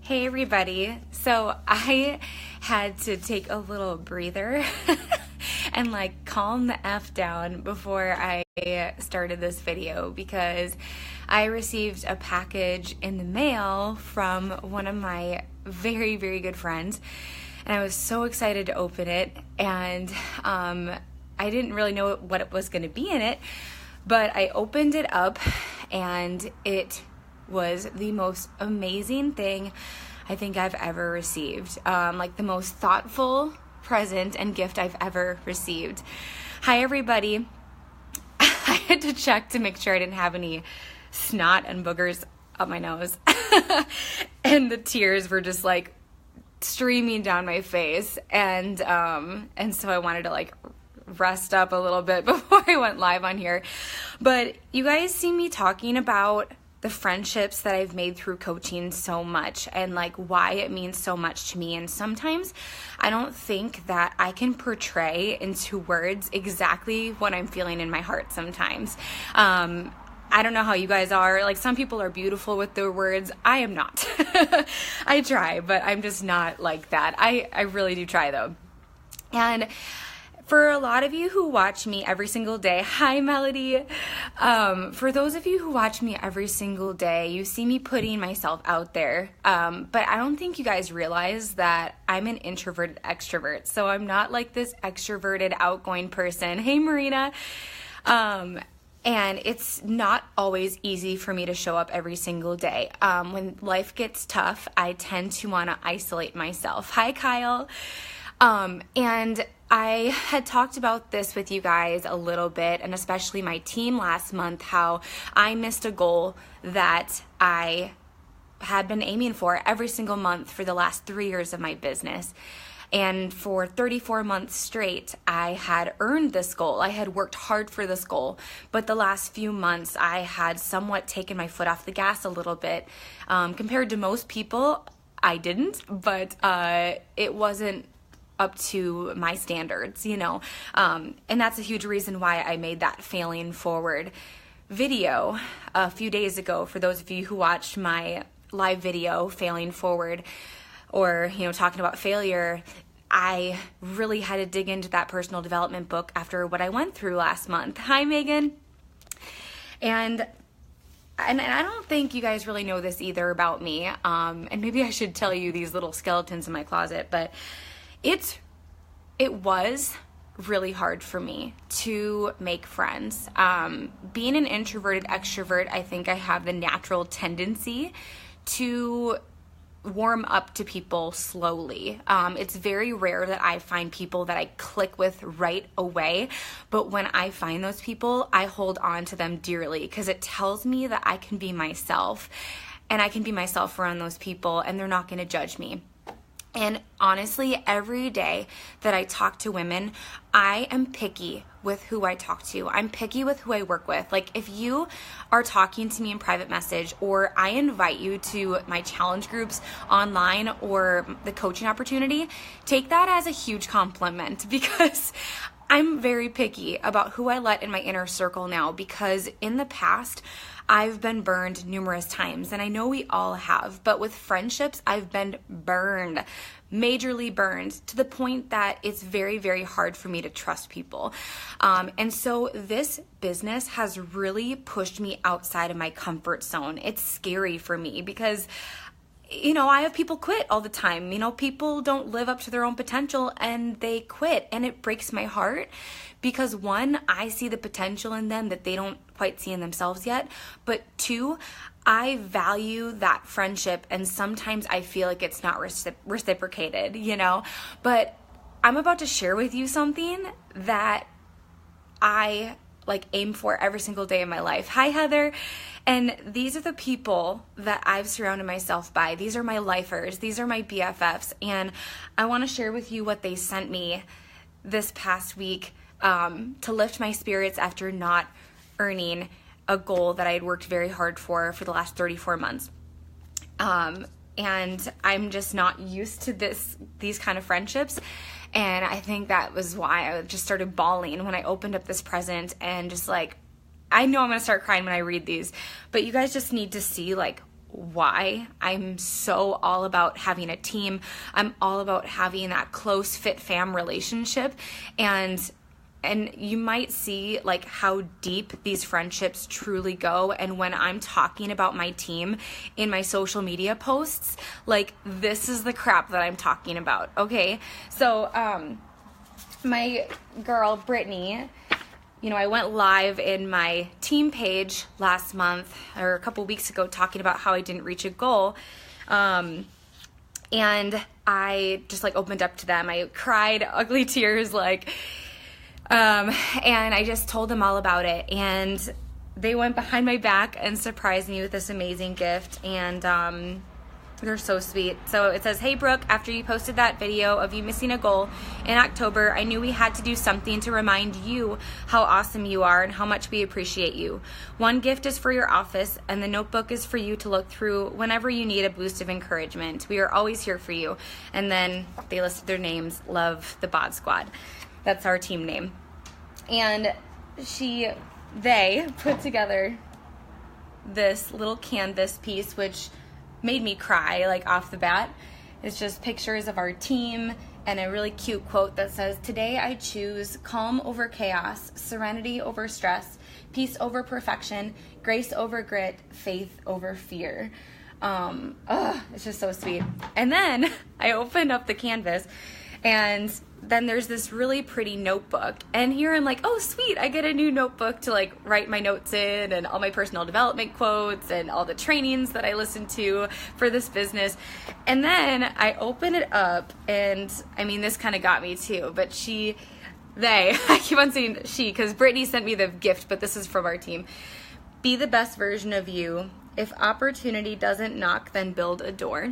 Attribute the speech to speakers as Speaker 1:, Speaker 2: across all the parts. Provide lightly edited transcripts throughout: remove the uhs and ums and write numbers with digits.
Speaker 1: Hey everybody. So I had to take a little breather and calm the F down before I started this video because I received a package in the mail from one of my very, very good friends, and I was so excited to open it, and I didn't really know what it was going to be in it, but I opened it up and it was the most amazing thing I think I've ever received. The most thoughtful present and gift I've ever received. Hi everybody. I had to check to make sure I didn't have any snot and boogers up my nose. And the tears were just streaming down my face. And so I wanted to rest up a little bit before I went live on here. But you guys see me talking about the friendships that I've made through coaching so much and why it means so much to me. And sometimes I don't think that I can portray into words exactly what I'm feeling in my heart sometimes. I don't know how you guys are. Some people are beautiful with their words. I am not. I try, but I'm just not like that. I really do try though. And for a lot of you who watch me every single day, hi Melody. For those of you who watch me every single day, you see me putting myself out there. But I don't think you guys realize that I'm an introverted extrovert. So I'm not this extroverted, outgoing person. Hey Marina. And it's not always easy for me to show up every single day. When life gets tough, I tend to want to isolate myself. Hi Kyle. And I had talked about this with you guys a little bit, and especially my team last month, how I missed a goal that I had been aiming for every single month for the last 3 years of my business. And for 34 months straight, I had earned this goal. I had worked hard for this goal. But the last few months, I had somewhat taken my foot off the gas a little bit. Compared to most people, I didn't, but it wasn't up to my standards, and that's a huge reason why I made that failing forward video a few days ago. For those of you who watched my live video, failing forward, or talking about failure, I really had to dig into that personal development book after what I went through last month. Hi Megan. And I don't think you guys really know this either about me, and maybe I should tell you these little skeletons in my closet, but it was really hard for me to make friends. Being an introverted extrovert, I think I have the natural tendency to warm up to people slowly. It's very rare that I find people that I click with right away, but when I find those people, I hold on to them dearly because it tells me that I can be myself, and I can be myself around those people, and they're not going to judge me. And honestly, every day that I talk to women, I am picky with who I talk to. I'm picky with who I work with. If you are talking to me in private message, or I invite you to my challenge groups online or the coaching opportunity, take that as a huge compliment because I'm very picky about who I let in my inner circle now, because in the past, I've been burned numerous times, and I know we all have, but with friendships, I've been burned, majorly burned, to the point that it's very, very hard for me to trust people. And so this business has really pushed me outside of my comfort zone. It's scary for me because I have people quit all the time. People don't live up to their own potential and they quit, and it breaks my heart because one, I see the potential in them that they don't quite see in themselves yet, but two, I value that friendship, and sometimes I feel like it's not reciprocated, but I'm about to share with you something that I aim for every single day of my life. Hi Heather. And these are the people that I've surrounded myself by. These are my lifers. These are my BFFs. And I want to share with you what they sent me this past week to lift my spirits after not earning a goal that I had worked very hard for the last 34 months. And I'm just not used to these kind of friendships. And I think that was why I just started bawling when I opened up this present, and just I know I'm going to start crying when I read these, but you guys just need to see why I'm so all about having a team. I'm all about having that close fit fam relationship, and you might see like how deep these friendships truly go. And when I'm talking about my team in my social media posts, like this is the crap that I'm talking about. Okay. So, my girl, Brittany, I went live in my team page last month or a couple weeks ago talking about how I didn't reach a goal. And I just like opened up to them. I cried ugly tears, and I just told them all about it, and they went behind my back and surprised me with this amazing gift, and they're so sweet. So it says, "Hey Brooke, after you posted that video of you missing a goal in October, I knew we had to do something to remind you how awesome you are and how much we appreciate you. One gift is for your office, and the notebook is for you to look through whenever you need a boost of encouragement. We are always here for you." And then they listed their names, Love the Bod Squad. That's our team name. And they put together this little canvas piece, which made me cry like off the bat. It's just pictures of our team and a really cute quote that says, "Today I choose calm over chaos, serenity over stress, peace over perfection, grace over grit, faith over fear." It's just so sweet. And then I opened up the canvas, and then there's this really pretty notebook, and here I'm like, oh sweet, I get a new notebook to like write my notes in and all my personal development quotes and all the trainings that I listen to for this business. And then I open it up, and I mean, this kind of got me too, but I keep on saying she because Brittany sent me the gift, but this is from our team. "Be the best version of you. If opportunity doesn't knock, then build a door."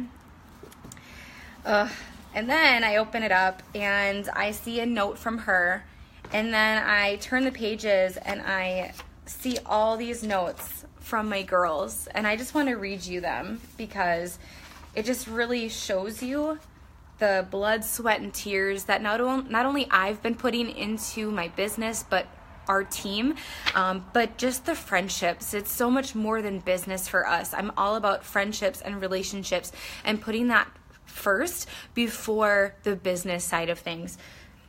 Speaker 1: And then I open it up and I see a note from her, and then I turn the pages and I see all these notes from my girls, and I just want to read you them because it just really shows you the blood, sweat, and tears that not only I've been putting into my business, but our team, but just the friendships. It's so much more than business for us. I'm all about friendships and relationships and putting that first before the business side of things.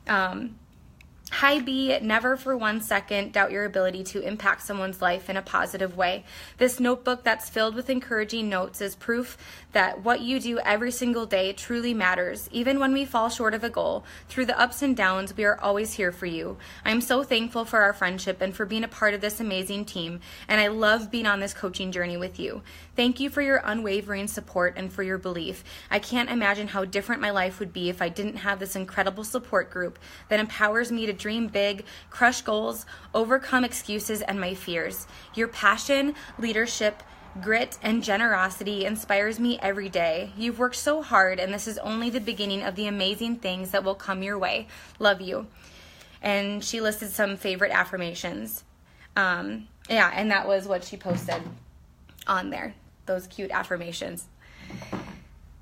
Speaker 1: "Hi B, never for 1 second doubt your ability to impact someone's life in a positive way. This notebook that's filled with encouraging notes is proof that what you do every single day truly matters. Even when we fall short of a goal, through the ups and downs, we are always here for you. I am so thankful for our friendship and for being a part of this amazing team, and I love being on this coaching journey with you. Thank you for your unwavering support and for your belief. I can't imagine how different my life would be if I didn't have this incredible support group that empowers me to dream big, crush goals, overcome excuses and my fears. Your passion, leadership, grit, and generosity inspires me every day. You've worked so hard, and this is only the beginning of the amazing things that will come your way. Love you." And she listed some favorite affirmations. And that was what she posted on there, those cute affirmations.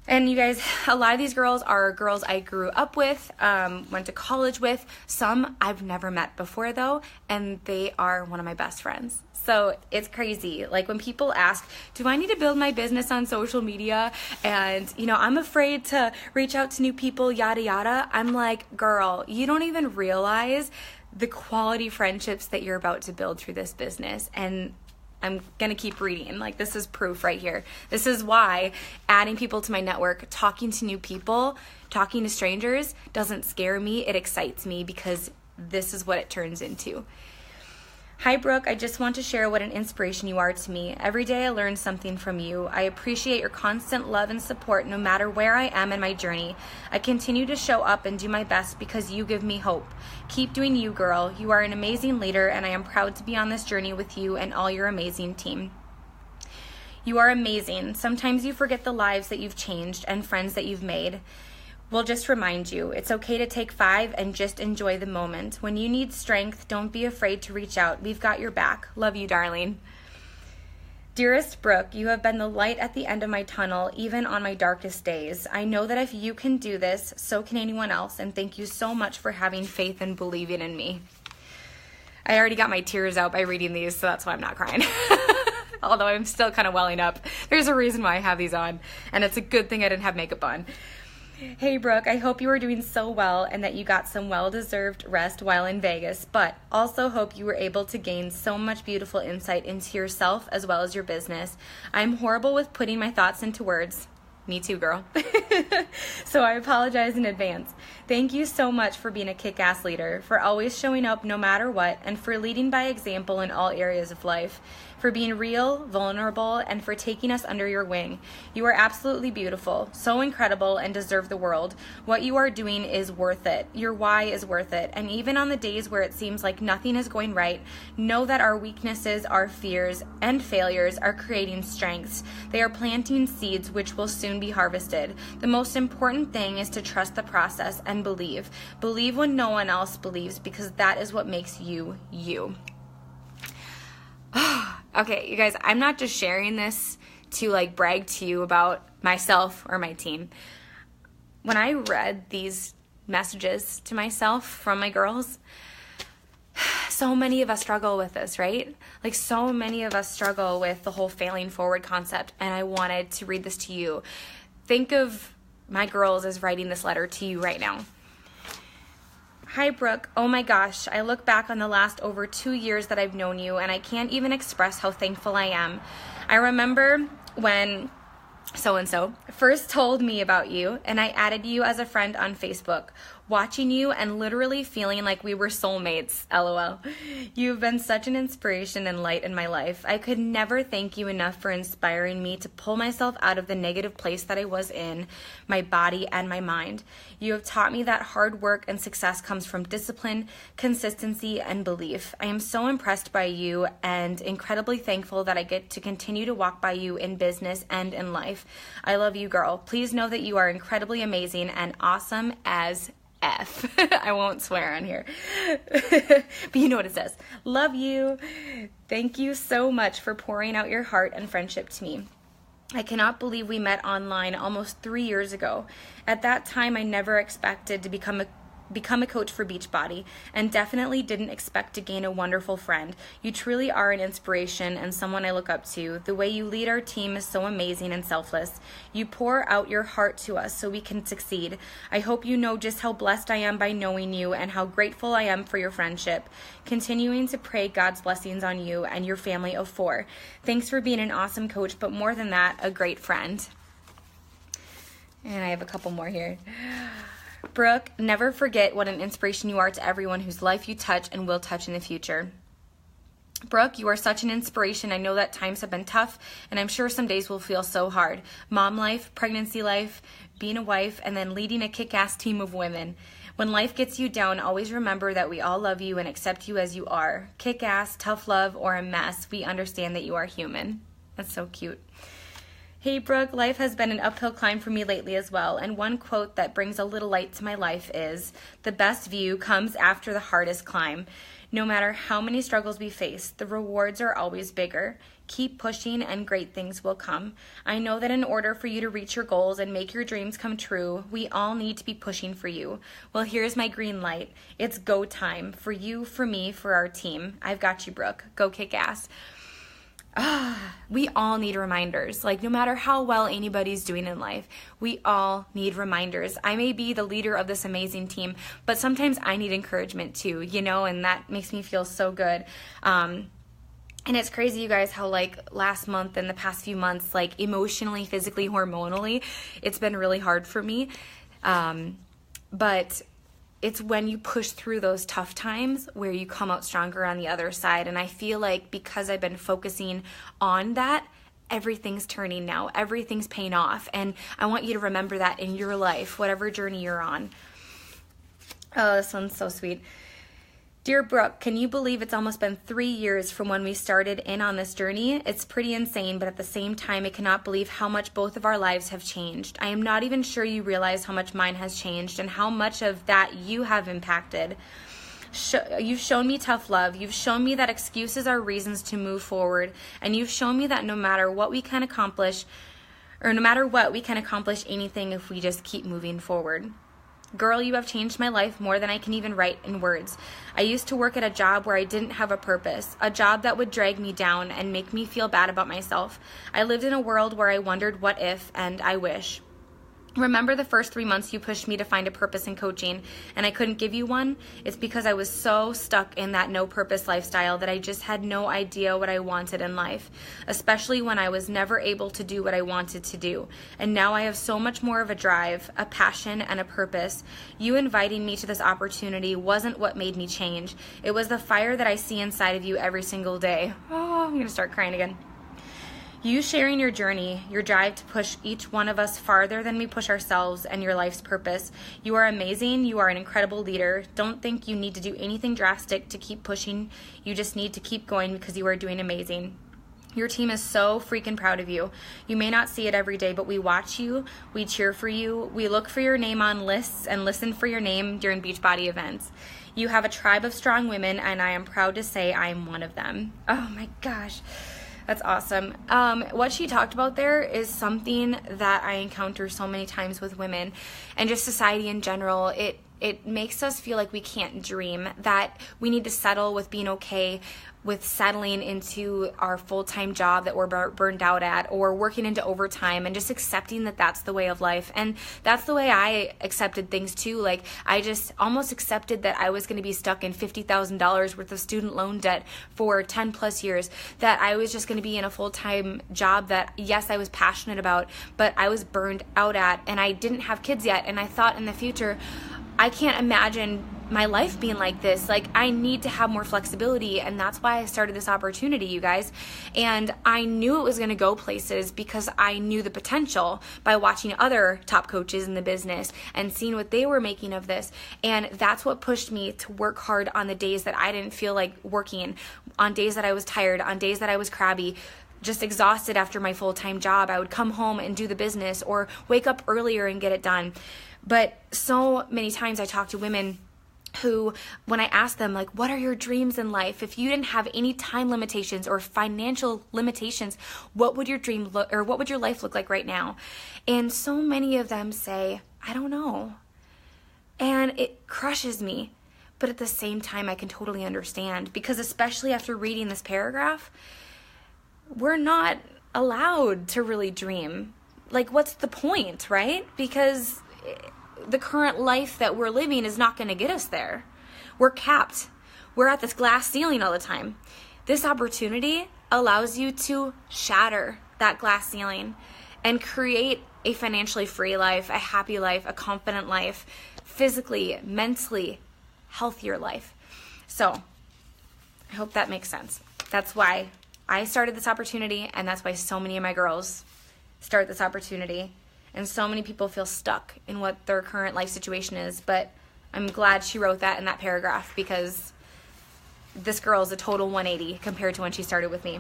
Speaker 1: And you guys, a lot of these girls are girls I grew up with, went to college with. Some I've never met before though, and they are one of my best friends. So it's crazy. Like when people ask, do I need to build my business on social media? And I'm afraid to reach out to new people, yada, yada. I'm like, girl, you don't even realize the quality friendships that you're about to build through this business. And I'm going to keep reading. Like, this is proof right here. This is why adding people to my network, talking to new people, talking to strangers doesn't scare me. It excites me because this is what it turns into. "Hi, Brooke. I just want to share what an inspiration you are to me. Every day I learn something from you. I appreciate your constant love and support no matter where I am in my journey. I continue to show up and do my best because you give me hope. Keep doing you, girl. You are an amazing leader, and I am proud to be on this journey with you and all your amazing team. You are amazing. Sometimes you forget the lives that you've changed and friends that you've made. We'll just remind you, it's okay to take 5 and just enjoy the moment. When you need strength, don't be afraid to reach out. We've got your back. Love you, darling. Dearest Brooke, you have been the light at the end of my tunnel, even on my darkest days. I know that if you can do this, so can anyone else, and thank you so much for having faith and believing in me." I already got my tears out by reading these, so that's why I'm not crying. Although I'm still kind of welling up. There's a reason why I have these on, and it's a good thing I didn't have makeup on. Hey Brooke, I hope you are doing so well and that you got some well-deserved rest while in Vegas, but also hope you were able to gain so much beautiful insight into yourself as well as your business. I'm horrible with putting my thoughts into words. Me too, girl. So I apologize in advance. Thank you so much for being a kick-ass leader, for always showing up no matter what, and for leading by example in all areas of life, for being real, vulnerable, and for taking us under your wing. You are absolutely beautiful, so incredible, and deserve the world. What you are doing is worth it. Your why is worth it. And even on the days where it seems like nothing is going right, know that our weaknesses, our fears, and failures are creating strengths. They are planting seeds which will soon be harvested. The most important thing is to trust the process and believe. Believe when no one else believes, because that is what makes you, you. Okay, you guys, I'm not just sharing this to like brag to you about myself or my team. When I read these messages to myself from my girls, so many of us struggle with this, right? Like so many of us struggle with the whole failing forward concept, and I wanted to read this to you. Think of my girls as writing this letter to you right now. Hi, Brooke. Oh my gosh, I look back on the last over 2 years that I've known you, and I can't even express how thankful I am. I remember when so-and-so first told me about you, and I added you as a friend on Facebook, watching you and literally feeling like we were soulmates, LOL. You've been such an inspiration and light in my life. I could never thank you enough for inspiring me to pull myself out of the negative place that I was in, my body and my mind. You have taught me that hard work and success comes from discipline, consistency, and belief. I am so impressed by you and incredibly thankful that I get to continue to walk by you in business and in life. I love you, girl. Please know that you are incredibly amazing and awesome as F. I won't swear on here. But you know what it says. Love you. Thank you so much for pouring out your heart and friendship to me. I cannot believe we met online almost 3 years ago. At that time, I never expected to become a coach for Beachbody, and definitely didn't expect to gain a wonderful friend. You truly are an inspiration and someone I look up to. The way you lead our team is so amazing and selfless. You pour out your heart to us so we can succeed. I hope you know just how blessed I am by knowing you and how grateful I am for your friendship. Continuing to pray God's blessings on you and your family of 4. Thanks for being an awesome coach, but more than that, a great friend. And I have a couple more here. Brooke, never forget what an inspiration you are to everyone whose life you touch and will touch in the future. Brooke, you are such an inspiration. I know that times have been tough, and I'm sure some days will feel so hard. Mom life, pregnancy life, being a wife, and then leading a kick-ass team of women. When life gets you down, always remember that we all love you and accept you as you are. Kick-ass, tough love, or a mess, we understand that you are human. That's so cute. Hey Brooke, life has been an uphill climb for me lately as well, and one quote that brings a little light to my life is, the best view comes after the hardest climb. No matter how many struggles we face, the rewards are always bigger. Keep pushing and great things will come. I know that in order for you to reach your goals and make your dreams come true, we all need to be pushing for you. Well, here's my green light. It's go time. For you, for me, for our team. I've got you, Brooke. Go kick ass. We all need reminders. Like, no matter how well anybody's doing in life, we all need reminders. I may be the leader of this amazing team, but sometimes I need encouragement too, you know, and that makes me feel so good. And it's crazy, you guys, how like last month and the past few months, like emotionally, physically, hormonally, it's been really hard for me. But it's when you push through those tough times where you come out stronger on the other side. And I feel like because I've been focusing on that, everything's turning now. Everything's paying off. And I want you to remember that in your life, whatever journey you're on. Oh, this one's so sweet. Dear Brooke, can you believe it's almost been 3 years from when we started in on this journey? It's pretty insane, but at the same time, I cannot believe how much both of our lives have changed. I am not even sure you realize how much mine has changed and how much of that you have impacted. You've shown me tough love. You've shown me that excuses are reasons to move forward. And you've shown me that no matter what we can accomplish anything if we just keep moving forward. Girl, you have changed my life more than I can even write in words. I used to work at a job where I didn't have a purpose, a job that would drag me down and make me feel bad about myself. I lived in a world where I wondered what if, and I wish. Remember the first 3 months you pushed me to find a purpose in coaching and I couldn't give you one? It's because I was so stuck in that no purpose lifestyle that I just had no idea what I wanted in life, especially when I was never able to do what I wanted to do. And now I have so much more of a drive, a passion, and a purpose. You inviting me to this opportunity wasn't what made me change. It was the fire that I see inside of you every single day. Oh, I'm going to start crying again. You sharing your journey, your drive to push each one of us farther than we push ourselves, and your life's purpose. You are amazing. You are an incredible leader. Don't think you need to do anything drastic to keep pushing. You just need to keep going because you are doing amazing. Your team is so freaking proud of you. You may not see it every day, but we watch you, we cheer for you, we look for your name on lists and listen for your name during Beachbody events. You have a tribe of strong women, and I am proud to say I am one of them. Oh my gosh. That's awesome. What she talked about there is something that I encounter so many times with women and just society in general. It makes us feel like we can't dream, that we need to settle with being okay with settling into our full-time job that we're burned out at, or working into overtime, and just accepting that that's the way of life. And that's the way I accepted things too. Like, I just almost accepted that I was going to be stuck in $50,000 worth of student loan debt for 10 plus years, that I was just going to be in a full-time job that, yes, I was passionate about, but I was burned out at, and I didn't have kids yet. And I thought in the future, I can't imagine my life being like this. Like, I need to have more flexibility, and that's why I started this opportunity, you guys. And I knew it was going to go places because I knew the potential by watching other top coaches in the business and seeing what they were making of this. And that's what pushed me to work hard on the days that I didn't feel like working, on days that I was tired, on days that I was crabby, just exhausted after my full-time job. I would come home and do the business, or wake up earlier and get it done. But so many times I talk to women who, when I ask them, like, what are your dreams in life? If you didn't have any time limitations or financial limitations, what would your dream look, or what would your life look like right now? And so many of them say, I don't know. And it crushes me. But at the same time, I can totally understand, because especially after reading this paragraph, we're not allowed to really dream. Like, what's the point, right? Because the current life that we're living is not going to get us there. We're capped. We're at this glass ceiling all the time. This opportunity allows you to shatter that glass ceiling and create a financially free life, a happy life, a confident life, physically, mentally healthier life. So I hope that makes sense. That's why I started this opportunity, and that's why so many of my girls start this opportunity. And so many people feel stuck in what their current life situation is. But I'm glad she wrote that in that paragraph, because this girl is a total 180 compared to when she started with me.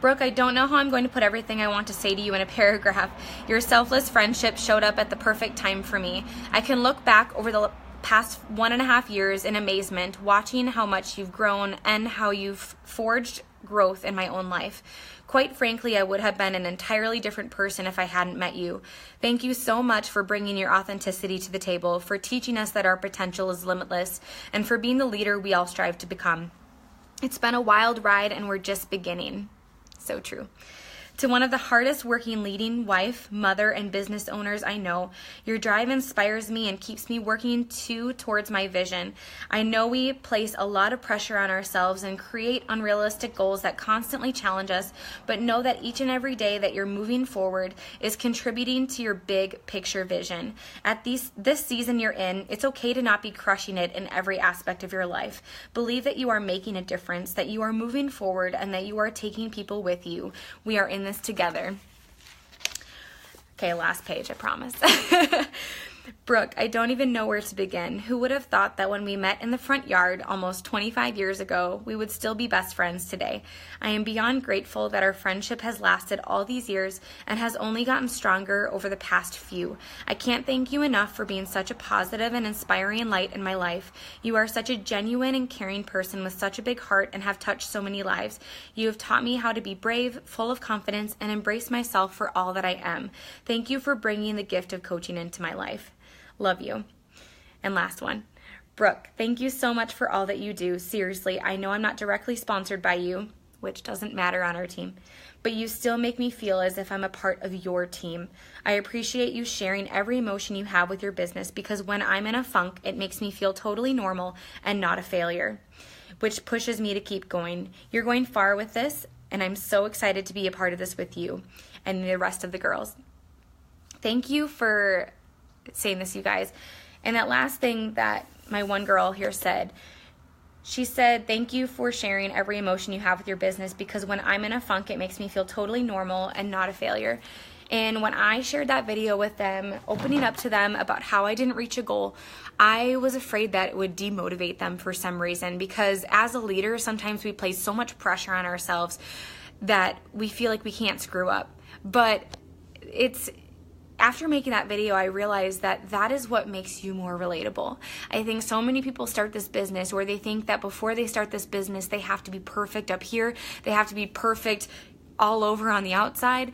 Speaker 1: Brooke, I don't know how I'm going to put everything I want to say to you in a paragraph. Your selfless friendship showed up at the perfect time for me. I can look back over the past 1.5 years in amazement, watching how much you've grown and how you've forged growth in my own life. Quite frankly, I would have been an entirely different person if I hadn't met you. Thank you so much for bringing your authenticity to the table, for teaching us that our potential is limitless, and for being the leader we all strive to become. It's been a wild ride, and we're just beginning. So true. To one of the hardest working leading wife, mother, and business owners I know, your drive inspires me and keeps me working towards my vision. I know we place a lot of pressure on ourselves and create unrealistic goals that constantly challenge us, but know that each and every day that you're moving forward is contributing to your big picture vision. At this season you're in, it's okay to not be crushing it in every aspect of your life. Believe that you are making a difference, that you are moving forward, and that you are taking people with you. We are in this together. Okay, last page, I promise. Brooke, I don't even know where to begin. Who would have thought that when we met in the front yard almost 25 years ago, we would still be best friends today? I am beyond grateful that our friendship has lasted all these years and has only gotten stronger over the past few. I can't thank you enough for being such a positive and inspiring light in my life. You are such a genuine and caring person with such a big heart and have touched so many lives. You have taught me how to be brave, full of confidence, and embrace myself for all that I am. Thank you for bringing the gift of coaching into my life. Love you. And last one. Brooke, thank you so much for all that you do. Seriously, I know I'm not directly sponsored by you, which doesn't matter on our team, but you still make me feel as if I'm a part of your team. I appreciate you sharing every emotion you have with your business, because when I'm in a funk, it makes me feel totally normal and not a failure, which pushes me to keep going. You're going far with this, and I'm so excited to be a part of this with you and the rest of the girls. Thank you for saying this, you guys. And that last thing that my one girl here said, she said, thank you for sharing every emotion you have with your business, because when I'm in a funk, it makes me feel totally normal and not a failure. And when I shared that video with them, opening up to them about how I didn't reach a goal, I was afraid that it would demotivate them for some reason, because as a leader, sometimes we place so much pressure on ourselves that we feel like we can't screw up. But after making that video, I realized that that is what makes you more relatable. I think so many people start this business where they think that before they start this business, they have to be perfect up here. They have to be perfect all over on the outside.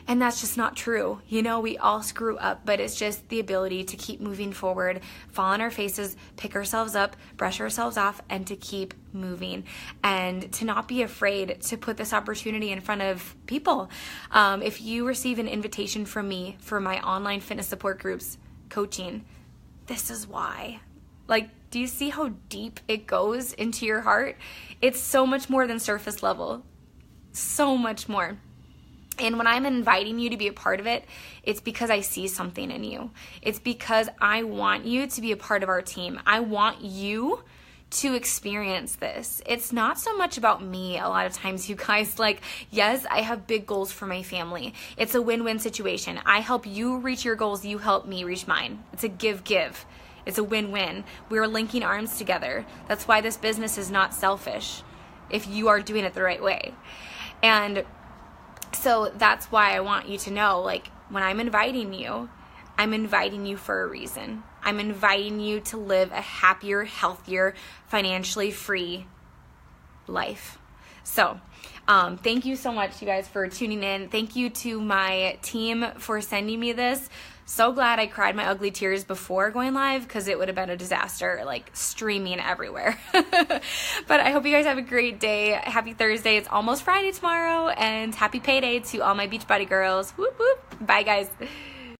Speaker 1: And that's just not true. You know, we all screw up, but it's just the ability to keep moving forward, fall on our faces, pick ourselves up, brush ourselves off, and to keep moving, and to not be afraid to put this opportunity in front of people. If you receive an invitation from me for my online fitness support groups coaching, this is why. Like, do you see how deep it goes into your heart? It's so much more than surface level. So much more. And when I'm inviting you to be a part of it, it's because I see something in you. It's because I want you to be a part of our team. I want you to experience this. It's not so much about me a lot of times, you guys. Like, yes, I have big goals for my family. It's a win-win situation. I help you reach your goals. You help me reach mine. It's a give-give. It's a win-win. We're linking arms together. That's why this business is not selfish if you are doing it the right way. And so that's why I want you to know, like, when I'm inviting you for a reason. I'm inviting you to live a happier, healthier, financially free life. So, thank you so much, you guys, for tuning in. Thank you to my team for sending me this. So glad I cried my ugly tears before going live, because it would have been a disaster, like streaming everywhere. But I hope you guys have a great day. Happy Thursday. It's almost Friday tomorrow, and happy payday to all my Beachbody girls. Whoop, whoop. Bye, guys.